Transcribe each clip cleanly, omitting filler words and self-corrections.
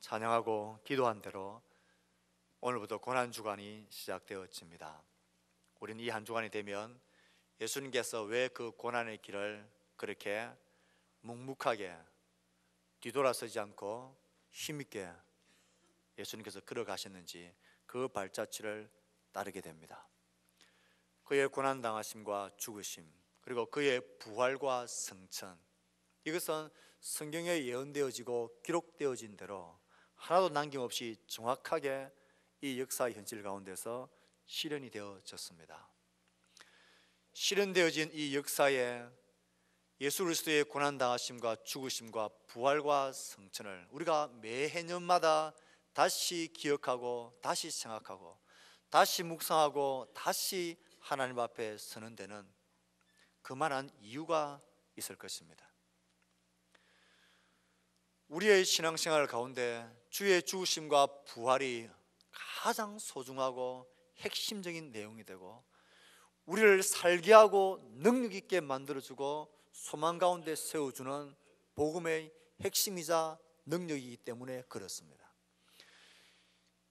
찬양하고 기도한 대로 오늘부터 고난주간이 시작되어집니다. 우리는 이 한 주간이 되면 예수님께서 왜 그 고난의 길을 그렇게 묵묵하게 뒤돌아서지 않고 힘있게 예수님께서 걸어가셨는지 그 발자취를 따르게 됩니다. 그의 고난당하심과 죽으심, 그리고 그의 부활과 성천, 이것은 성경에 예언되어지고 기록되어진 대로 하나도 남김없이 정확하게 이 역사의 현실 가운데서 실현이 되어졌습니다. 실현되어진 이 역사에 예수 그리스도의 고난당하심과 죽으심과 부활과 성천을 우리가 매해년마다 다시 기억하고 다시 생각하고 다시 묵상하고 다시 하나님 앞에 서는 데는 그만한 이유가 있을 것입니다. 우리의 신앙생활 가운데 주의 죽으심과 부활이 가장 소중하고 핵심적인 내용이 되고 우리를 살게 하고 능력 있게 만들어주고 소망 가운데 세워주는 복음의 핵심이자 능력이기 때문에 그렇습니다.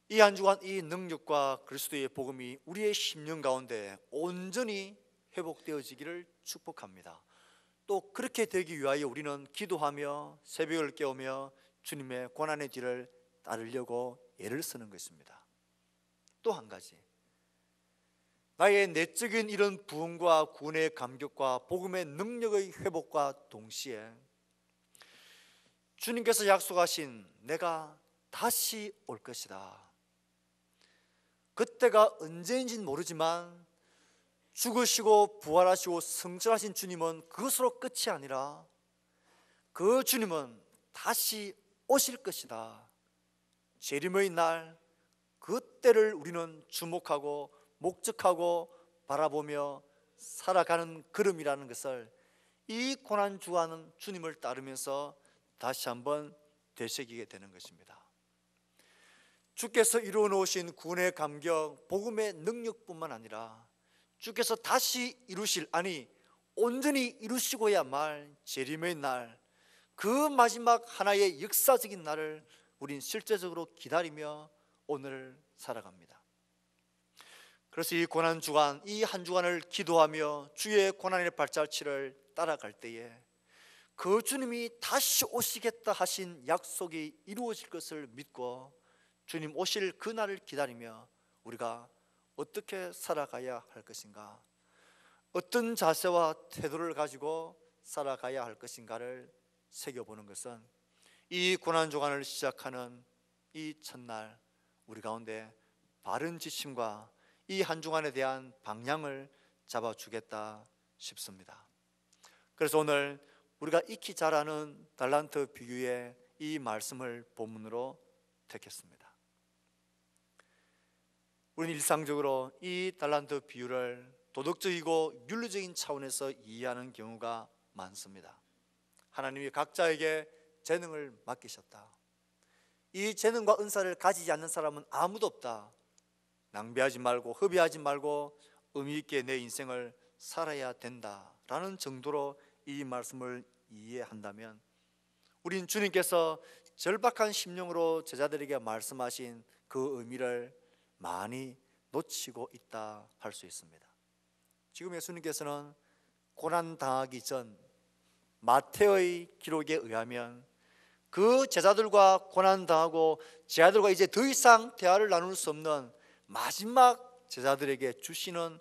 이 한 주간 이 능력과 그리스도의 복음이 우리의 심령 가운데 온전히 회복되어지기를 축복합니다. 또 그렇게 되기 위하여 우리는 기도하며 새벽을 깨우며 주님의 고난의 뒤를 따르려고 애를 쓰는 것입니다. 또 한 가지, 나의 내적인 이런 부흥과 구원의 감격과 복음의 능력의 회복과 동시에 주님께서 약속하신 내가 다시 올 것이다, 그때가 언제인지는 모르지만 죽으시고 부활하시고 성천하신 주님은 그것으로 끝이 아니라 그 주님은 다시 오실 것이다. 재림의 날 그때를 우리는 주목하고 목적하고 바라보며 살아가는 걸음이라는 것을 이 고난주간은 주님을 따르면서 다시 한번 되새기게 되는 것입니다. 주께서 이루어 놓으신 구원의 감격, 복음의 능력뿐만 아니라 주께서 다시 이루실, 아니 온전히 이루시고야 말 재림의 날, 그 마지막 하나의 역사적인 날을 우린 실제적으로 기다리며 오늘을 살아갑니다. 그래서 이 고난주간, 이 한 주간을 기도하며 주의 고난의 발자취를 따라갈 때에 그 주님이 다시 오시겠다 하신 약속이 이루어질 것을 믿고 주님 오실 그 날을 기다리며 우리가 어떻게 살아가야 할 것인가, 어떤 자세와 태도를 가지고 살아가야 할 것인가를 새겨보는 것은 이 고난주간을 시작하는 이 첫날 우리 가운데 바른 지침과 이 한 주간에 대한 방향을 잡아주겠다 싶습니다. 그래서 오늘 우리가 익히 잘 아는 달란트 비유의 이 말씀을 본문으로 택했습니다. 우리는 일상적으로 이 달란트 비유를 도덕적이고 윤리적인 차원에서 이해하는 경우가 많습니다. 하나님이 각자에게 재능을 맡기셨다, 이 재능과 은사를 가지지 않는 사람은 아무도 없다, 낭비하지 말고 허비하지 말고 의미 있게 내 인생을 살아야 된다라는 정도로 이 말씀을 이해한다면 우린 주님께서 절박한 심령으로 제자들에게 말씀하신 그 의미를 많이 놓치고 있다 할 수 있습니다. 지금 예수님께서는 고난당하기 전 마태의 기록에 의하면 그 제자들과 고난당하고 제자들과 이제 더 이상 대화를 나눌 수 없는 마지막 제자들에게 주시는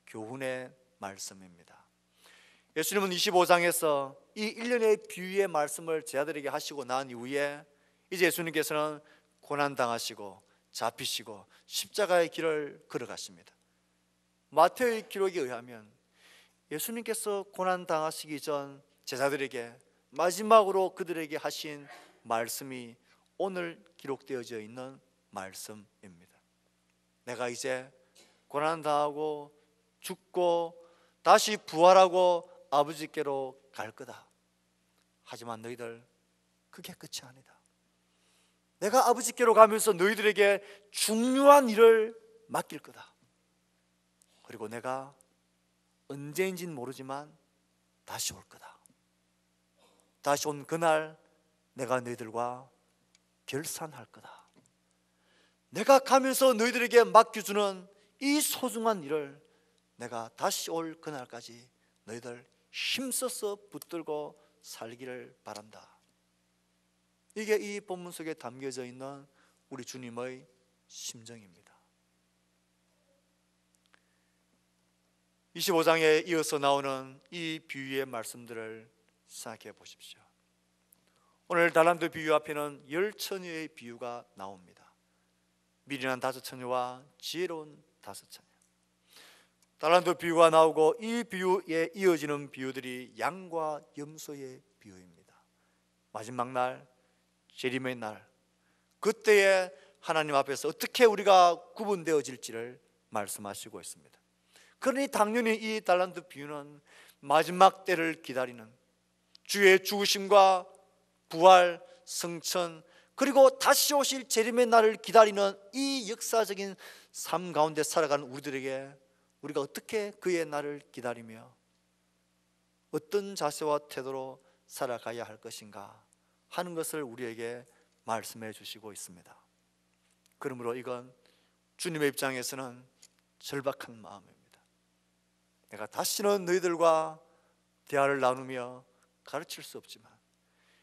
교훈의 말씀입니다. 예수님은 25장에서 이 일련의 비유의 말씀을 제자들에게 하시고 난 이후에 이제 예수님께서는 고난당하시고 잡히시고 십자가의 길을 걸어가십니다. 마태의 기록에 의하면 예수님께서 고난당하시기 전 제자들에게 마지막으로 그들에게 하신 말씀이 오늘 기록되어져 있는 말씀입니다. 내가 이제 고난당하고 죽고 다시 부활하고 아버지께로 갈 거다. 하지만 너희들 그게 끝이 아니다. 내가 아버지께로 가면서 너희들에게 중요한 일을 맡길 거다. 그리고 내가 언제인지는 모르지만 다시 올 거다. 다시 온 그날 내가 너희들과 결산할 거다. 내가 가면서 너희들에게 맡겨주는 이 소중한 일을 내가 다시 올 그날까지 너희들 힘써서 붙들고 살기를 바란다. 이게 이 본문 속에 담겨져 있는 우리 주님의 심정입니다. 25장에 이어서 나오는 이 비유의 말씀들을 생각해 보십시오. 오늘 달란트 비유 앞에는 10처녀의 비유가 나옵니다. 미련한 5처녀와 지혜로운 5처녀. 달란트 비유가 나오고 이 비유에 이어지는 비유들이 양과 염소의 비유입니다. 마지막 날, 재림의 날, 그때에 하나님 앞에서 어떻게 우리가 구분되어질지를 말씀하시고 있습니다. 그러니 당연히 이 달란트 비유는 마지막 때를 기다리는, 주의 죽으심과 부활, 승천, 그리고 다시 오실 재림의 날을 기다리는 이 역사적인 삶 가운데 살아가는 우리들에게 우리가 어떻게 그의 날을 기다리며 어떤 자세와 태도로 살아가야 할 것인가 하는 것을 우리에게 말씀해 주시고 있습니다. 그러므로 이건 주님의 입장에서는 절박한 마음입니다. 내가 다시는 너희들과 대화를 나누며 가르칠 수 없지만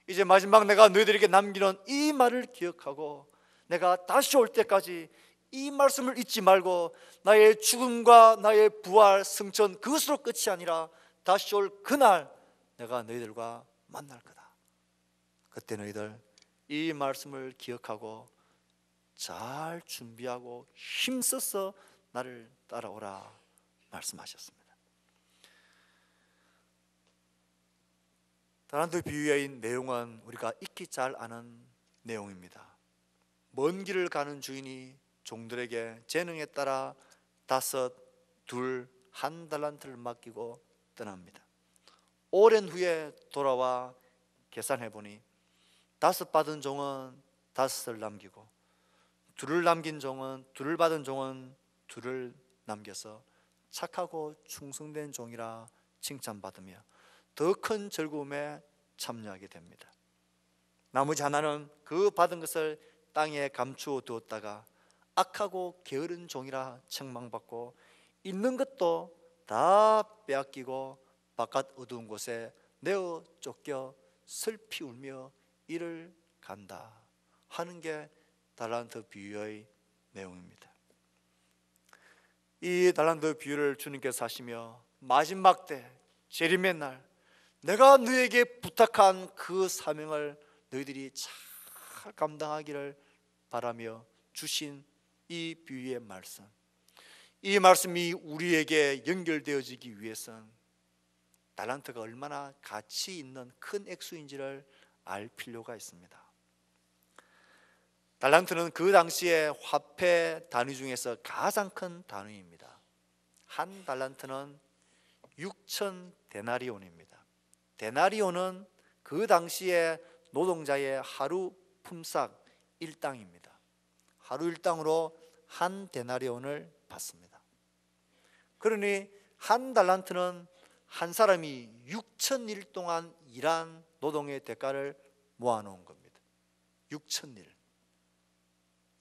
이제 마지막 내가 너희들에게 남기는 이 말을 기억하고 내가 다시 올 때까지 이 말씀을 잊지 말고 나의 죽음과 나의 부활, 승천, 그것으로 끝이 아니라 다시 올 그날 내가 너희들과 만날 거다. 그때 너희들 이 말씀을 기억하고 잘 준비하고 힘써서 나를 따라오라 말씀하셨습니다. 달란트 비유의 내용은 우리가 익히 잘 아는 내용입니다. 먼 길을 가는 주인이 종들에게 재능에 따라 5, 2, 1 달란트를 맡기고 떠납니다. 오랜 후에 돌아와 계산해 보니 5 받은 종은 5을 남기고 2를 남긴 종은 2를 받은 종은 2를 남겨서 착하고 충성된 종이라 칭찬받으며 더 큰 즐거움에 참여하게 됩니다. 나머지 하나는 그 받은 것을 땅에 감추어 두었다가 악하고 게으른 종이라 책망받고 있는 것도 다 빼앗기고 바깥 어두운 곳에 내어 쫓겨 슬피 울며 이를 간다 하는 게 달란트 비유의 내용입니다. 이 달란트 비유를 주님께서 하시며 마지막 때 재림의 날 내가 너에게 부탁한 그 사명을 너희들이 잘 감당하기를 바라며 주신 이 비유의 말씀, 이 말씀이 우리에게 연결되어지기 위해서는 달란트가 얼마나 가치 있는 큰 액수인지를 알 필요가 있습니다. 달란트는 그 당시에 화폐 단위 중에서 가장 큰 단위입니다. 한 달란트는 6천 데나리온입니다. 데나리온은 그 당시에 노동자의 하루 품삯 1당입니다. 하루 1당으로 한 데나리온을 받습니다. 그러니 한 달란트는 한 사람이 6,000일 동안 일한 노동의 대가를 모아놓은 겁니다. 6,000일,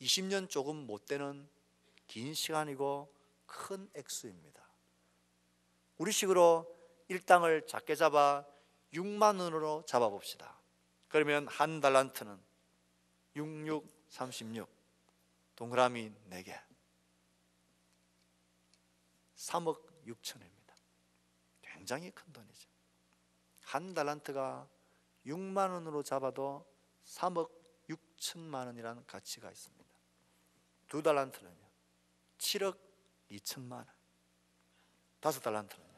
20년 조금 못 되는 긴 시간이고 큰 액수입니다. 우리식으로 1당을 작게 잡아 6만 원으로 잡아봅시다. 그러면 한 달란트는 66, 36, 동그라미 4개, 3억 6천입니다. 굉장히 큰 돈이죠. 한 달란트가 6만 원으로 잡아도 3억 6천만 원이라는 가치가 있습니다. 2 달란트는요 7억 2천만 원, 5 달란트는요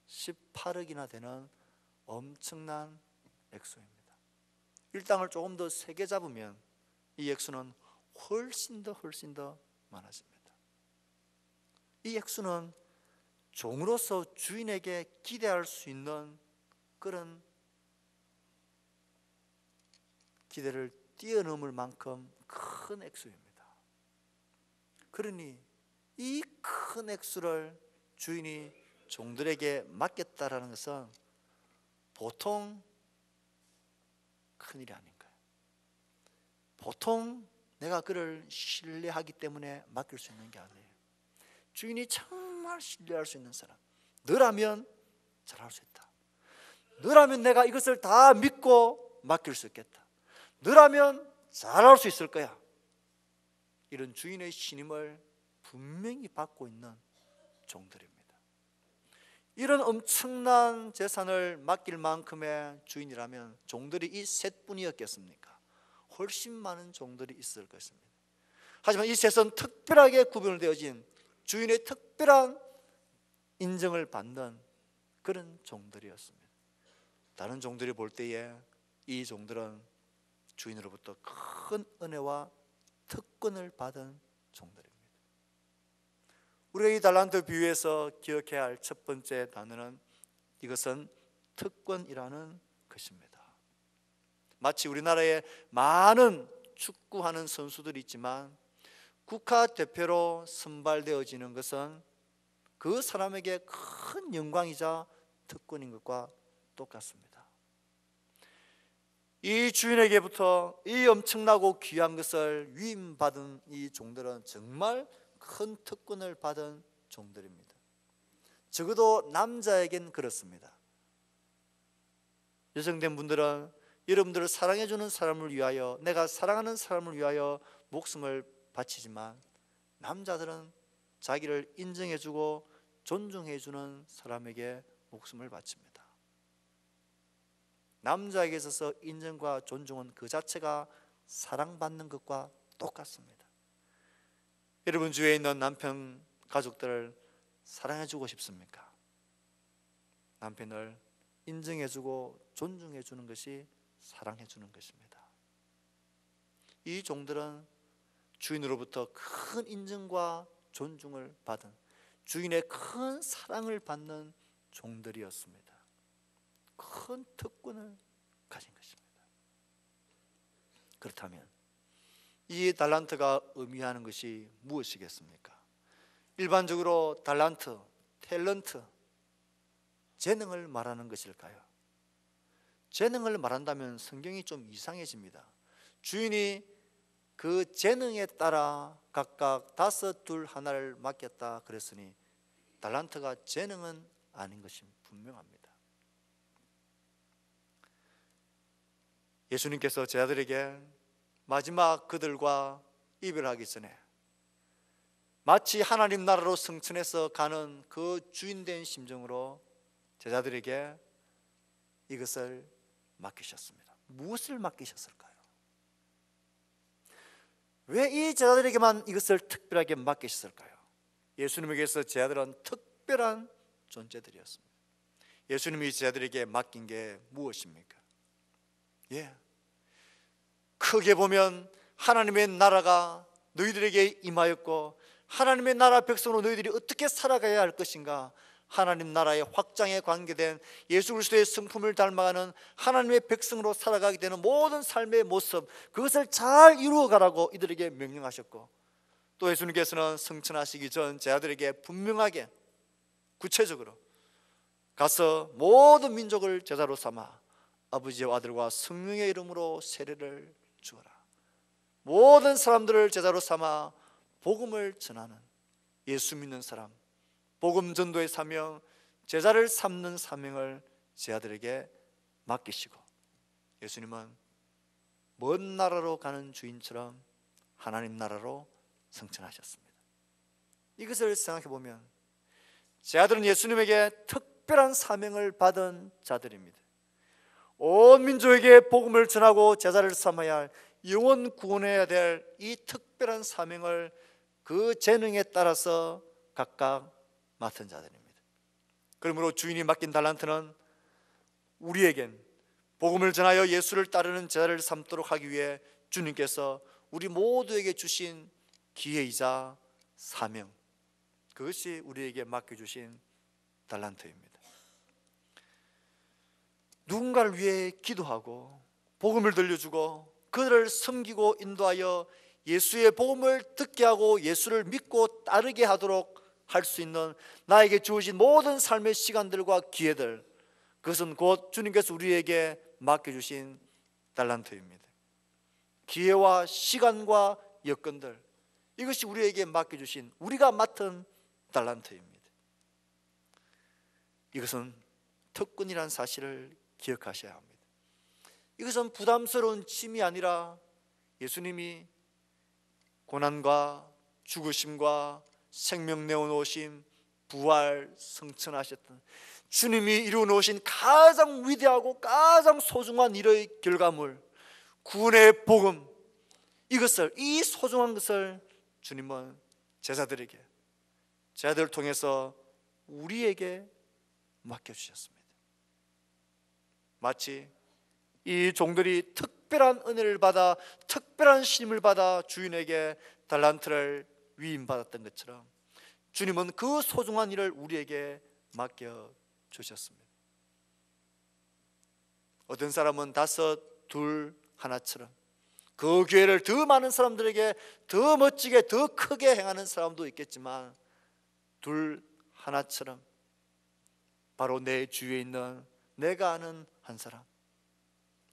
18억이나 되는 엄청난 액수입니다. 1당을 조금 더 세게 잡으면 이 액수는 훨씬 더 많아집니다. 이 액수는 종으로서 주인에게 기대할 수 있는 그런 기대를 뛰어넘을 만큼 큰 액수입니다. 그러니 이 큰 액수를 주인이 종들에게 맡겼다라는 것은 보통 큰일이 아닌가요? 보통 내가 그를 신뢰하기 때문에 맡길 수 있는 게 아니에요. 주인이 정말 신뢰할 수 있는 사람, 너라면 잘할 수 있다, 너라면 내가 이것을 다 믿고 맡길 수 있겠다, 너라면 잘할 수 있을 거야, 이런 주인의 신임을 분명히 받고 있는 종들입니다. 이런 엄청난 재산을 맡길 만큼의 주인이라면 종들이 이 셋뿐이었겠습니까? 훨씬 많은 종들이 있을 것입니다. 하지만 이 셋은 특별하게 구별되어진 주인의 특별한 인정을 받는 그런 종들이었습니다. 다른 종들이 볼 때에 이 종들은 주인으로부터 큰 은혜와 특권을 받은 종들입니다. 우리가 이 달란트 비유에서 기억해야 할 첫 번째 단어는 이것은 특권이라는 것입니다. 마치 우리나라에 많은 축구하는 선수들이 있지만 국가대표로 선발되어지는 것은 그 사람에게 큰 영광이자 특권인 것과 똑같습니다. 이 주인에게부터 이 엄청나고 귀한 것을 위임받은 이 종들은 정말 큰 특권을 받은 종들입니다. 적어도 남자에겐 그렇습니다. 여성된 분들은 여러분들을 사랑해주는 사람을 위하여, 내가 사랑하는 사람을 위하여 목숨을 바치지만, 남자들은 자기를 인정해주고 존중해주는 사람에게 목숨을 바칩니다. 남자에게 있어서 인정과 존중은 그 자체가 사랑받는 것과 똑같습니다. 여러분 주위에 있는 남편 가족들을 사랑해주고 싶습니까? 남편을 인정해주고 존중해주는 것이 사랑해주는 것입니다. 이 종들은 주인으로부터 큰 인정과 존중을 받은, 주인의 큰 사랑을 받는 종들이었습니다. 큰 특권을 가진 것입니다. 그렇다면 이 달란트가 의미하는 것이 무엇이겠습니까? 일반적으로 달란트, 탤런트, 재능을 말하는 것일까요? 재능을 말한다면 성경이 좀 이상해집니다. 주인이 그 재능에 따라 각각 5, 2, 1를 맡겼다 그랬으니 달란트가 재능은 아닌 것이 분명합니다. 예수님께서 제자들에게 마지막 그들과 이별하기 전에 마치 하나님 나라로 승천해서 가는 그 주인된 심정으로 제자들에게 이것을 맡기셨습니다. 무엇을 맡기셨을까요? 왜 이 제자들에게만 이것을 특별하게 맡기셨을까요? 예수님에게서 제자들은 특별한 존재들이었습니다. 예수님이 제자들에게 맡긴 게 무엇입니까? 크게 보면 하나님의 나라가 너희들에게 임하였고 하나님의 나라 백성으로 너희들이 어떻게 살아가야 할 것인가, 하나님 나라의 확장에 관계된 예수 그리스도의 성품을 닮아가는 하나님의 백성으로 살아가게 되는 모든 삶의 모습, 그것을 잘 이루어가라고 이들에게 명령하셨고, 또 예수님께서는 승천하시기 전 제자들에게 분명하게 구체적으로 가서 모든 민족을 제자로 삼아 아버지와 아들과 성령의 이름으로 세례를 주어라, 모든 사람들을 제자로 삼아 복음을 전하는, 예수 믿는 사람, 복음 전도의 사명, 제자를 삼는 사명을 제자들에게 맡기시고, 예수님은 먼 나라로 가는 주인처럼 하나님 나라로 승천하셨습니다. 이것을 생각해 보면 제자들은 예수님에게 특별한 사명을 받은 자들입니다. 온 민족에게 복음을 전하고 제자를 삼아야 할, 영혼 구원해야 될 이 특별한 사명을 그 재능에 따라서 각각 맡은 자들입니다. 그러므로 주인이 맡긴 달란트는 우리에겐 복음을 전하여 예수를 따르는 제자를 삼도록 하기 위해 주님께서 우리 모두에게 주신 기회이자 사명, 그것이 우리에게 맡겨주신 달란트입니다. 누군가를 위해 기도하고 복음을 들려주고 그들을 섬기고 인도하여 예수의 복음을 듣게 하고 예수를 믿고 따르게 하도록 할 수 있는 나에게 주어진 모든 삶의 시간들과 기회들, 그것은 곧 주님께서 우리에게 맡겨주신 달란트입니다. 기회와 시간과 여건들, 이것이 우리에게 맡겨주신, 우리가 맡은 달란트입니다. 이것은 특권이라는 사실을 기억하셔야 합니다. 이것은 부담스러운 짐이 아니라 예수님이 고난과 죽으심과 생명 내어놓으심, 부활, 성천하셨던 주님이 이루어놓으신 가장 위대하고 가장 소중한 일의 결과물, 구원의 복음, 이것을, 이 소중한 것을 주님은 제자들에게, 제자들을 통해서 우리에게 맡겨주셨습니다. 마치 이 종들이 특별한 은혜를 받아, 특별한 신임을 받아 주인에게 달란트를 위임받았던 것처럼 주님은 그 소중한 일을 우리에게 맡겨주셨습니다. 어떤 사람은 5, 2, 1처럼 그 기회를 더 많은 사람들에게 더 멋지게, 더 크게 행하는 사람도 있겠지만 2, 1처럼 바로 내 주위에 있는 내가 아는 한 사람,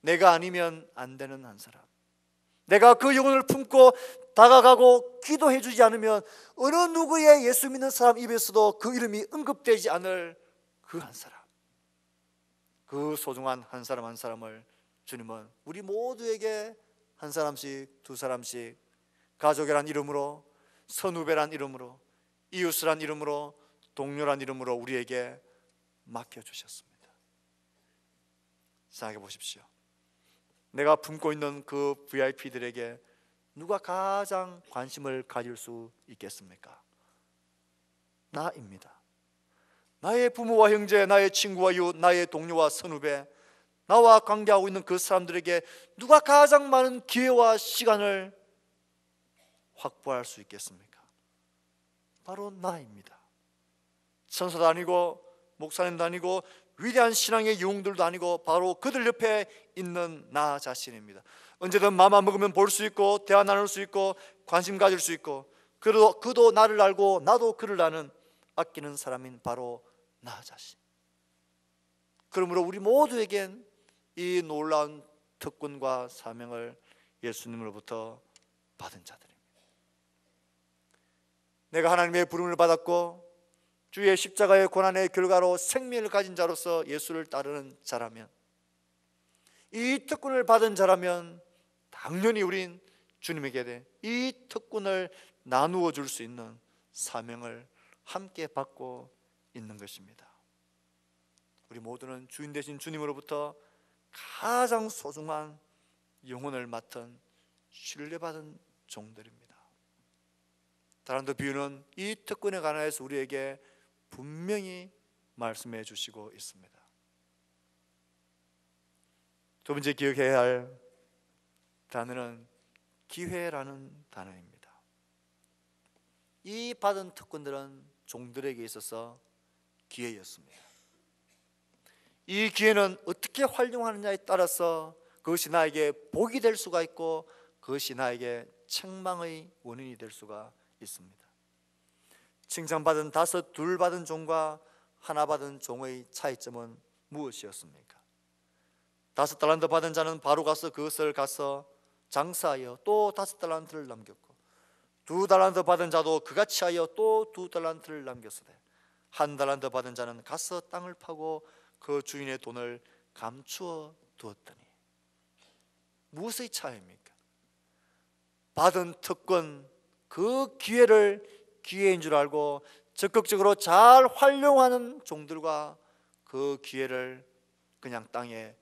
내가 아니면 안 되는 한 사람, 내가 그 영혼을 품고 다가가고 기도해 주지 않으면 어느 누구의 예수 믿는 사람 입에서도 그 이름이 언급되지 않을 그 한 사람, 그 소중한 한 사람 한 사람을 주님은 우리 모두에게 한 사람씩, 2사람씩, 가족이란 이름으로, 선후배란 이름으로, 이웃이란 이름으로, 동료란 이름으로 우리에게 맡겨주셨습니다. 생각해 보십시오. 내가 품고 있는 그 VIP들에게 누가 가장 관심을 가질 수 있겠습니까? 나입니다. 나의 부모와 형제, 나의 친구와 이웃, 나의 동료와 선후배, 나와 관계하고 있는 그 사람들에게 누가 가장 많은 기회와 시간을 확보할 수 있겠습니까? 바로 나입니다. 천사도 아니고 목사님도 아니고 위대한 신앙의 영웅들도 아니고 바로 그들 옆에 있는 나 자신입니다. 언제든 마음만 먹으면 볼 수 있고 대화 나눌 수 있고 관심 가질 수 있고, 그도 나를 알고 나도 그를 아는 아끼는 사람인 바로 나 자신. 그러므로 우리 모두에겐 이 놀라운 특권과 사명을 예수님으로부터 받은 자들입니다. 내가 하나님의 부름을 받았고 주의 십자가의 고난의 결과로 생명을 가진 자로서 예수를 따르는 자라면, 이 특권을 받은 자라면 당연히 우린 주님에게 이 특권을 나누어 줄 수 있는 사명을 함께 받고 있는 것입니다. 우리 모두는 주인 되신 주님으로부터 가장 소중한 영혼을 맡은 신뢰받은 종들입니다. 다른도 비유는 이 특권에 관하여서 우리에게 분명히 말씀해 주시고 있습니다. 두 번째 기억해야 할 단어는 기회라는 단어입니다. 이 받은 특권들은 종들에게 있어서 기회였습니다. 이 기회는 어떻게 활용하느냐에 따라서 그것이 나에게 복이 될 수가 있고 그것이 나에게 책망의 원인이 될 수가 있습니다. 칭찬받은 5, 2 받은 종과 1 받은 종의 차이점은 무엇이었습니까? 5달란트 받은 자는 바로 가서 그것을 장사하여 또 5달란트를 남겼고, 2달란트 받은 자도 그같이 하여 또 2달란트를 남겼으되, 1달란트 받은 자는 가서 땅을 파고 그 주인의 돈을 감추어 두었더니. 무엇의 차이입니까? 받은 특권, 그 기회를 기회인 줄 알고 적극적으로 잘 활용하는 종들과 그 기회를 그냥 땅에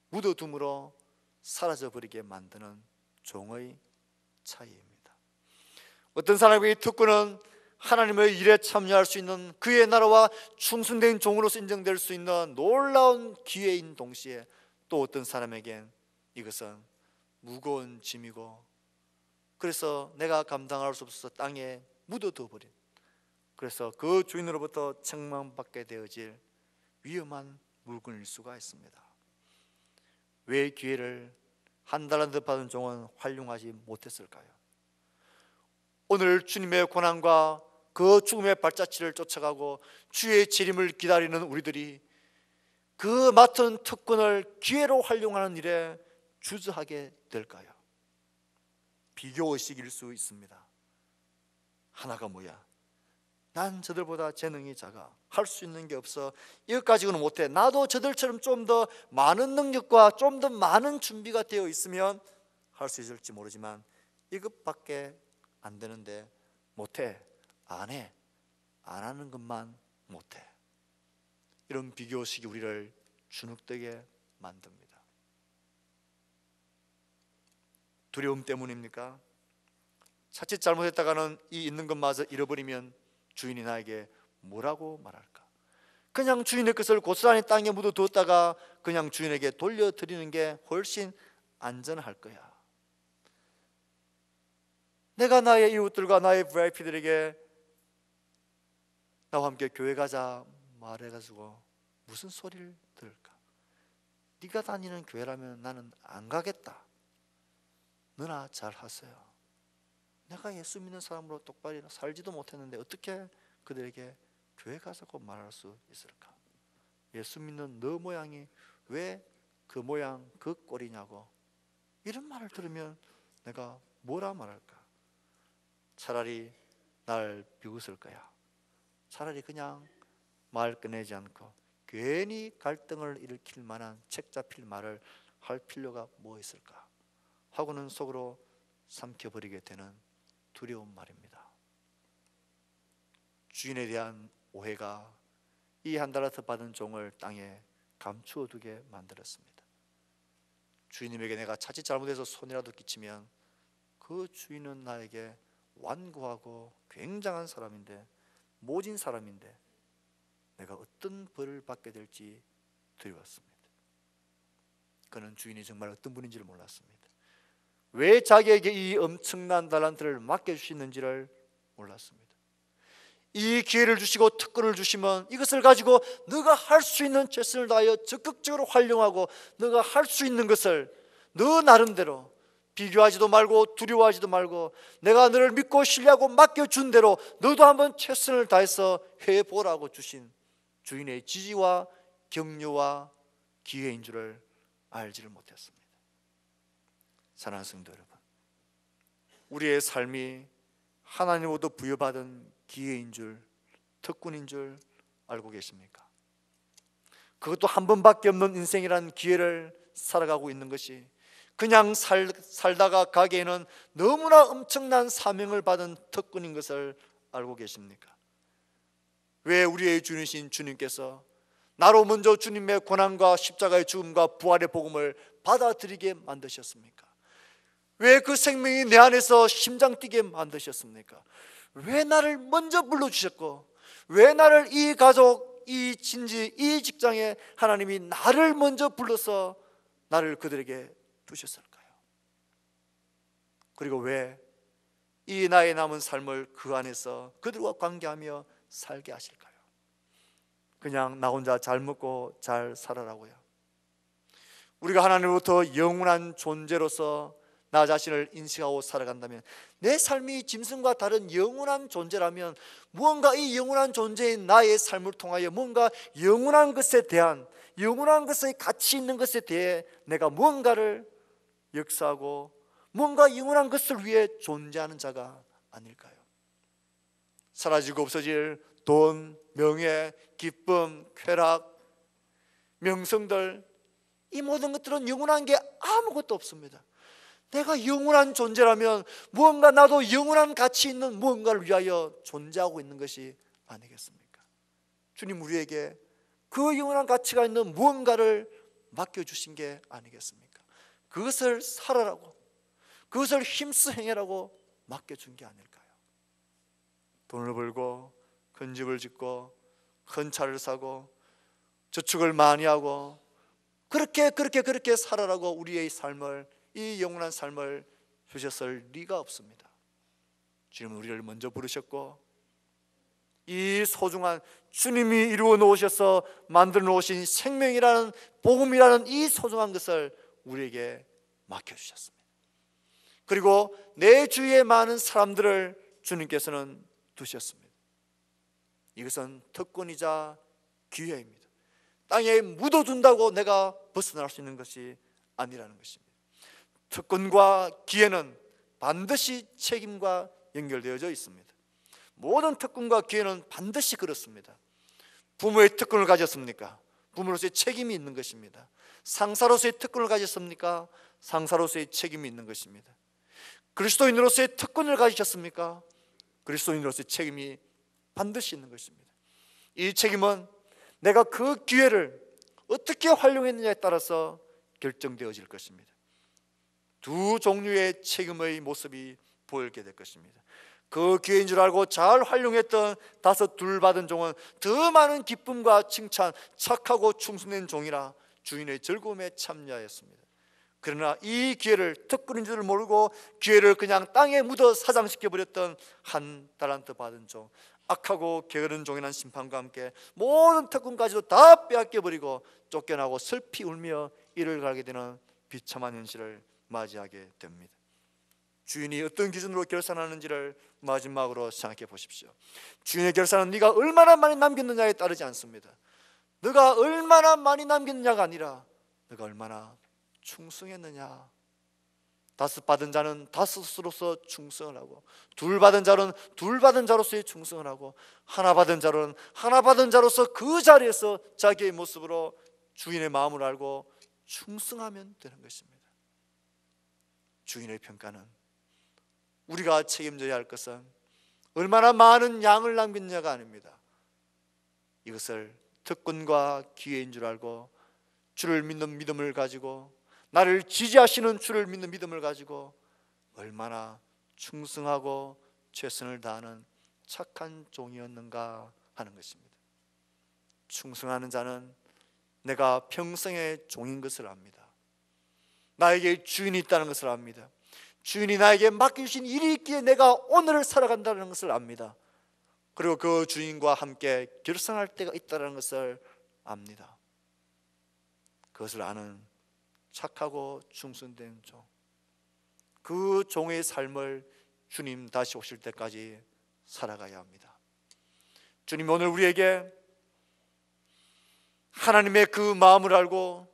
묻어둠으로 사라져버리게 만드는 종의 차이입니다. 어떤 사람에게 이 특권은 하나님의 일에 참여할 수 있는, 그의 나라와 충성된 종으로서 인정될 수 있는 놀라운 기회인 동시에, 또 어떤 사람에겐 이것은 무거운 짐이고 그래서 내가 감당할 수 없어서 땅에 묻어둬버린, 그래서 그 주인으로부터 책망받게 되어질 위험한 물건일 수가 있습니다. 왜 기회를 1달란트 받은 종은 활용하지 못했을까요? 오늘 주님의 고난과 그 죽음의 발자취를 쫓아가고 주의 재림을 기다리는 우리들이 그 맡은 특권을 기회로 활용하는 일에 주저하게 될까요? 비교의식일 수 있습니다. 하나가 뭐야? 난 저들보다 재능이 작아. 할 수 있는 게 없어. 이것 가지고는 못해. 나도 저들처럼 좀 더 많은 능력과 좀 더 많은 준비가 되어 있으면 할 수 있을지 모르지만 이것밖에 안 되는데 못해. 안 해. 안 하는 것만 못해. 이런 비교의식이 우리를 주눅들게 만듭니다. 두려움 때문입니까? 자칫 잘못했다가는 이 있는 것마저 잃어버리면 주인이 나에게 뭐라고 말할까? 그냥 주인의 것을 고스란히 땅에 묻어두었다가 그냥 주인에게 돌려드리는 게 훨씬 안전할 거야. 내가 나의 이웃들과 나의 VIP들에게 나와 함께 교회 가자 말해가지고 무슨 소리를 들을까? 네가 다니는 교회라면 나는 안 가겠다. 너나 잘 하세요. 내가 예수 믿는 사람으로 똑바로 살지도 못했는데 어떻게 그들에게 교회 가자고 말할 수 있을까? 예수 믿는 너 모양이 왜 그 모양 그 꼴이냐고 이런 말을 들으면 내가 뭐라 말할까? 차라리 날 비웃을 거야. 차라리 그냥 말 꺼내지 않고 괜히 갈등을 일으킬 만한 책 잡힐 말을 할 필요가 뭐 있을까 하고는 속으로 삼켜버리게 되는 두려운 말입니다. 주인에 대한 오해가 이 한 달러트 받은 종을 땅에 감추어 두게 만들었습니다. 주인님에게 내가 자칫 잘못해서 손이라도 끼치면 그 주인은 나에게 완고하고 굉장한 사람인데, 모진 사람인데 내가 어떤 벌을 받게 될지 두려웠습니다. 그는 주인이 정말 어떤 분인지를 몰랐습니다. 왜 자기에게 이 엄청난 달란트를 맡겨주시는지를 몰랐습니다. 이 기회를 주시고 특권을 주시면 이것을 가지고 너가 할 수 있는 최선을 다하여 적극적으로 활용하고 너가 할 수 있는 것을 너 나름대로 비교하지도 말고 두려워하지도 말고 내가 너를 믿고 신뢰하고 맡겨준 대로 너도 한번 최선을 다해서 해보라고 주신 주인의 지지와 격려와 기회인 줄을 알지를 못했습니다. 사랑하는 성도 여러분, 우리의 삶이 하나님으로부터 부여받은 기회인 줄, 특권인 줄 알고 계십니까? 그것도 한 번밖에 없는 인생이라는 기회를 살아가고 있는 것이 그냥 살다가 가기에는 너무나 엄청난 사명을 받은 특권인 것을 알고 계십니까? 왜 우리의 주님이신 주님께서 나로 먼저 주님의 고난과 십자가의 죽음과 부활의 복음을 받아들이게 만드셨습니까? 왜 그 생명이 내 안에서 심장 뛰게 만드셨습니까? 왜 나를 먼저 불러주셨고 왜 나를 이 가족, 이 친지, 이 직장에 하나님이 나를 먼저 불러서 나를 그들에게 두셨을까요? 그리고 왜 이 나의 남은 삶을 그 안에서 그들과 관계하며 살게 하실까요? 그냥 나 혼자 잘 먹고 잘 살아라고요? 우리가 하나님으로부터 영원한 존재로서 나 자신을 인식하고 살아간다면, 내 삶이 짐승과 다른 영원한 존재라면 무언가 이 영원한 존재인 나의 삶을 통하여 뭔가 영원한 것에 대한, 영원한 것의 가치 있는 것에 대해 내가 무언가를 역사하고 뭔가 영원한 것을 위해 존재하는 자가 아닐까요? 사라지고 없어질 돈, 명예, 기쁨, 쾌락, 명성들, 이 모든 것들은 영원한 게 아무것도 없습니다. 내가 영원한 존재라면 무언가 나도 영원한 가치 있는 무언가를 위하여 존재하고 있는 것이 아니겠습니까? 주님 우리에게 그 영원한 가치가 있는 무언가를 맡겨주신 게 아니겠습니까? 그것을 살아라고, 그것을 힘써 행해라고 맡겨준 게 아닐까요? 돈을 벌고 큰 집을 짓고 큰 차를 사고 저축을 많이 하고 그렇게 살아라고 우리의 삶을, 이 영원한 삶을 주셨을 리가 없습니다. 주님은 우리를 먼저 부르셨고 이 소중한 주님이 이루어 놓으셔서 만들어 놓으신 생명이라는, 복음이라는 이 소중한 것을 우리에게 맡겨주셨습니다. 그리고 내 주위에 많은 사람들을 주님께서는 두셨습니다. 이것은 특권이자 기회입니다. 땅에 묻어둔다고 내가 벗어날 수 있는 것이 아니라는 것입니다. 특권과 기회는 반드시 책임과 연결되어져 있습니다. 모든 특권과 기회는 반드시 그렇습니다. 부모의 특권을 가졌습니까? 부모로서의 책임이 있는 것입니다. 상사로서의 특권을 가졌습니까? 상사로서의 책임이 있는 것입니다. 그리스도인으로서의 특권을 가지셨습니까? 그리스도인으로서의 책임이 반드시 있는 것입니다. 이 책임은 내가 그 기회를 어떻게 활용했느냐에 따라서 결정되어질 것입니다. 두 종류의 책임의 모습이 보이게 될 것입니다. 그 기회인 줄 알고 잘 활용했던 다섯 둘 받은 종은 더 많은 기쁨과 칭찬, 착하고 충성된 종이라 주인의 즐거움에 참여하였습니다. 그러나 이 기회를 특권인 줄 모르고 기회를 그냥 땅에 묻어 사장시켜버렸던 한 달란트 받은 종, 악하고 게으른 종이라는 심판과 함께 모든 특권까지도 다 빼앗겨버리고 쫓겨나고 슬피 울며 이를 가게 되는 비참한 현실을 맞이하게 됩니다. 주인이 어떤 기준으로 결산하는지를 마지막으로 생각해 보십시오. 주인의 결산은 네가 얼마나 많이 남겼느냐에 따르지 않습니다. 네가 얼마나 많이 남겼느냐가 아니라 네가 얼마나 충성했느냐. 다섯 받은 자는 다섯으로서 충성을 하고, 둘 받은 자는 둘 받은 자로서의 충성을 하고, 하나 받은 자는 하나 받은 자로서 그 자리에서 자기의 모습으로 주인의 마음을 알고 충성하면 되는 것입니다. 주인의 평가는, 우리가 책임져야 할 것은 얼마나 많은 양을 남겼느냐가 아닙니다. 이것을 특권과 기회인 줄 알고 주를 믿는 믿음을 가지고, 나를 지지하시는 주를 믿는 믿음을 가지고 얼마나 충성하고 최선을 다하는 착한 종이었는가 하는 것입니다. 충성하는 자는 내가 평생의 종인 것을 압니다. 나에게 주인이 있다는 것을 압니다. 주인이 나에게 맡겨주신 일이 있기에 내가 오늘을 살아간다는 것을 압니다. 그리고 그 주인과 함께 결산할 때가 있다는 것을 압니다. 그것을 아는 착하고 충성된 종, 그 종의 삶을 주님 다시 오실 때까지 살아가야 합니다. 주님 오늘 우리에게 하나님의 그 마음을 알고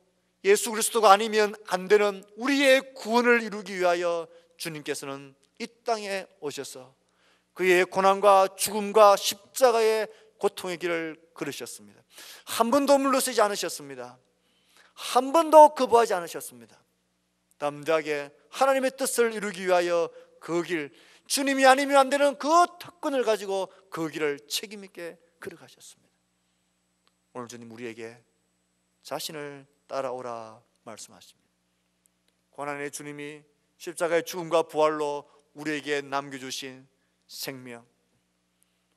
예수 그리스도가 아니면 안 되는 우리의 구원을 이루기 위하여 주님께서는 이 땅에 오셔서 그의 고난과 죽음과 십자가의 고통의 길을 걸으셨습니다. 한 번도 물러서지 않으셨습니다. 한 번도 거부하지 않으셨습니다. 담대하게 하나님의 뜻을 이루기 위하여 그 길, 주님이 아니면 안 되는 그 특권을 가지고 그 길을 책임 있게 걸어가셨습니다. 오늘 주님 우리에게 자신을 따라오라 말씀하십니다. 고난의 주님이 십자가의 죽음과 부활로 우리에게 남겨주신 생명,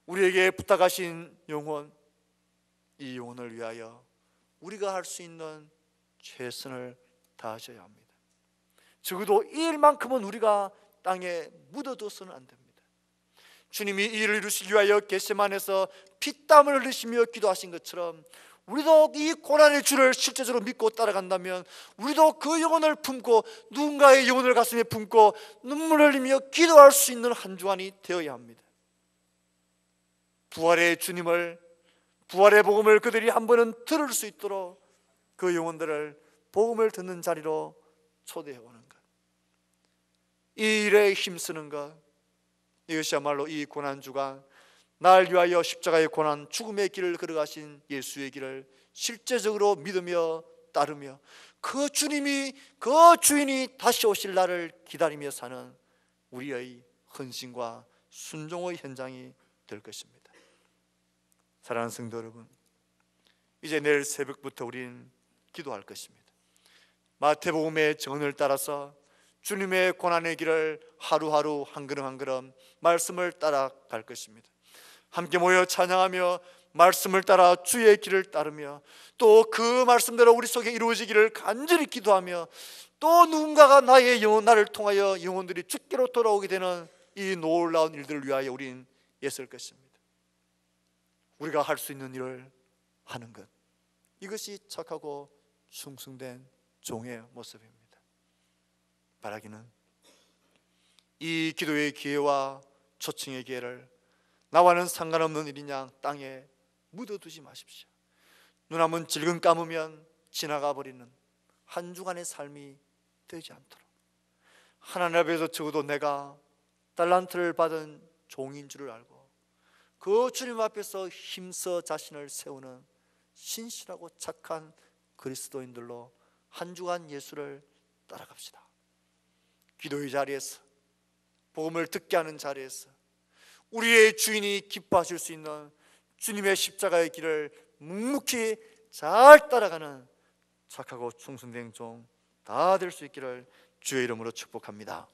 우리에게 부탁하신 영혼, 이 영혼을 위하여 우리가 할 수 있는 최선을 다하셔야 합니다. 적어도 이 일만큼은 우리가 땅에 묻어둬서는 안 됩니다. 주님이 이 일을 이루시기 위하여 겟세마네에서 피땀을 흘리시며 기도하신 것처럼 우리도 이 고난의 주를 실제적으로 믿고 따라간다면 우리도 그 영혼을 품고 누군가의 영혼을 가슴에 품고 눈물을 흘리며 기도할 수 있는 한 주간이 되어야 합니다. 부활의 주님을, 부활의 복음을 그들이 한 번은 들을 수 있도록 그 영혼들을 복음을 듣는 자리로 초대해 오는 것, 이 일에 힘쓰는 것, 이것이야말로 이 고난주간 날 위하여 십자가의 고난 죽음의 길을 걸어가신 예수의 길을 실제적으로 믿으며 따르며 그 주님이, 그 주인이 다시 오실 날을 기다리며 사는 우리의 헌신과 순종의 현장이 될 것입니다. 사랑하는 성도 여러분, 이제 내일 새벽부터 우리는 기도할 것입니다. 마태복음의 정언을 따라서 주님의 고난의 길을 하루하루 한 걸음 한 걸음 말씀을 따라갈 것입니다. 함께 모여 찬양하며 말씀을 따라 주의 길을 따르며 또 그 말씀대로 우리 속에 이루어지기를 간절히 기도하며 또 누군가가 나의 영혼, 나를 통하여 영혼들이 주께로 돌아오게 되는 이 놀라운 일들을 위하여 우린 애쓸 것입니다. 우리가 할 수 있는 일을 하는 것, 이것이 착하고 충성된 종의 모습입니다. 바라기는 이 기도의 기회와 초청의 기회를 나와는 상관없는 일이냐 땅에 묻어두지 마십시오. 눈 한번 질끈 감으면 지나가 버리는 한 주간의 삶이 되지 않도록, 하나님 앞에서 적어도 내가 달란트를 받은 종인 줄을 알고 그 주님 앞에서 힘써 자신을 세우는 신실하고 착한 그리스도인들로 한 주간 예수를 따라갑시다. 기도의 자리에서, 복음을 듣게 하는 자리에서 우리의 주인이 기뻐하실 수 있는 주님의 십자가의 길을 묵묵히 잘 따라가는 착하고 충성된 종 다 될 수 있기를 주의 이름으로 축복합니다.